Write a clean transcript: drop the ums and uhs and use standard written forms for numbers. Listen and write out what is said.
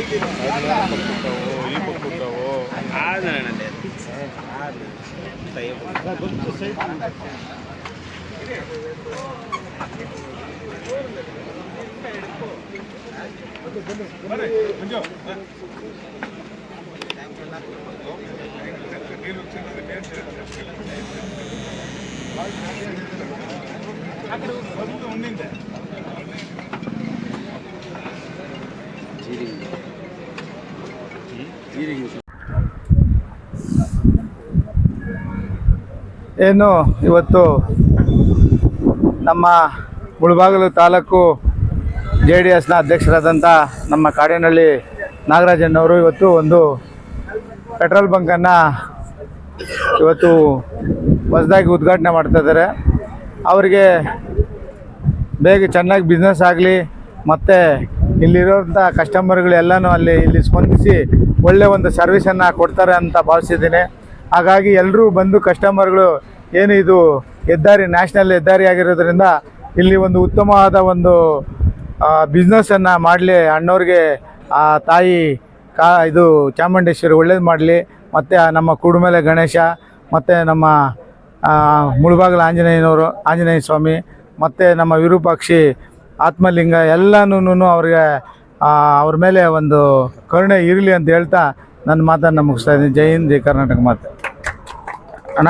ಈ ಪಕ್ಕುಂಟಾವು ಏನು ಇವತ್ತು ನಮ್ಮ ಮುಳಬಾಗಿಲು ತಾಲೂಕು JDSನ ಅಧ್ಯಕ್ಷರಾದಂಥ ನಮ್ಮ ಕಾಡೇನಹಳ್ಳಿ ನಾಗರಾಜಣ್ಣವರು ಇವತ್ತು ಒಂದು ಪೆಟ್ರೋಲ್ ಬಂಕನ್ನು ಇವತ್ತು ಹೊಸದಾಗಿ ಉದ್ಘಾಟನೆ ಮಾಡ್ತಾಯಿದ್ದಾರೆ. ಅವರಿಗೆ ಬೇಗ ಚೆನ್ನಾಗಿ ಬಿಸ್ನೆಸ್ ಆಗಲಿ ಮತ್ತು ಇಲ್ಲಿರೋಂಥ ಕಸ್ಟಮರ್ಗಳೆಲ್ಲನೂ ಇಲ್ಲಿ ಸ್ಪಂದಿಸಿ ಒಳ್ಳೆಯ ಒಂದು ಸರ್ವಿಸನ್ನು ಕೊಡ್ತಾರೆ ಅಂತ ಭಾವಿಸಿದ್ದೀನಿ. ಹಾಗಾಗಿ ಎಲ್ಲರೂ ಬಂದು ಕಸ್ಟಮರ್ಗಳು ಏನು ಇದು ಹೆದ್ದಾರಿ ನ್ಯಾಷನಲ್ ಹೆದ್ದಾರಿ ಆಗಿರೋದ್ರಿಂದ ಇಲ್ಲಿ ಒಂದು ಉತ್ತಮವಾದ ಒಂದು ಬಿಸ್ನೆಸ್ಸನ್ನು ಮಾಡಲಿ, ಅಣ್ಣವ್ರಿಗೆ ಆ ತಾಯಿ ಇದು ಚಾಮುಂಡೇಶ್ವರಿ ಒಳ್ಳೇದು ಮಾಡಲಿ, ಮತ್ತು ನಮ್ಮ ಕೂಡುಮಲೆ ಗಣೇಶ ಮತ್ತು ನಮ್ಮ ಮುಳಬಾಗಿಲು ಆಂಜನೇಯ ಸ್ವಾಮಿ ಮತ್ತು ನಮ್ಮ ವಿರೂಪಾಕ್ಷಿ ಆತ್ಮಲಿಂಗ ಎಲ್ಲನೂ ಅವ್ರಿಗೆ ಅವ್ರ ಮೇಲೆ ಒಂದು ಕರುಣೆ ಇರಲಿ ಅಂತ ಹೇಳ್ತಾ ನನ್ನ ಮಾತನ್ನು ಮುಗಿಸ್ತಾ ಇದ್ದೀನಿ. ಜೈ ಹಿಂದ್, ಜೈ ಕರ್ನಾಟಕ ಮಾತೆ. ಅಣ್ಣ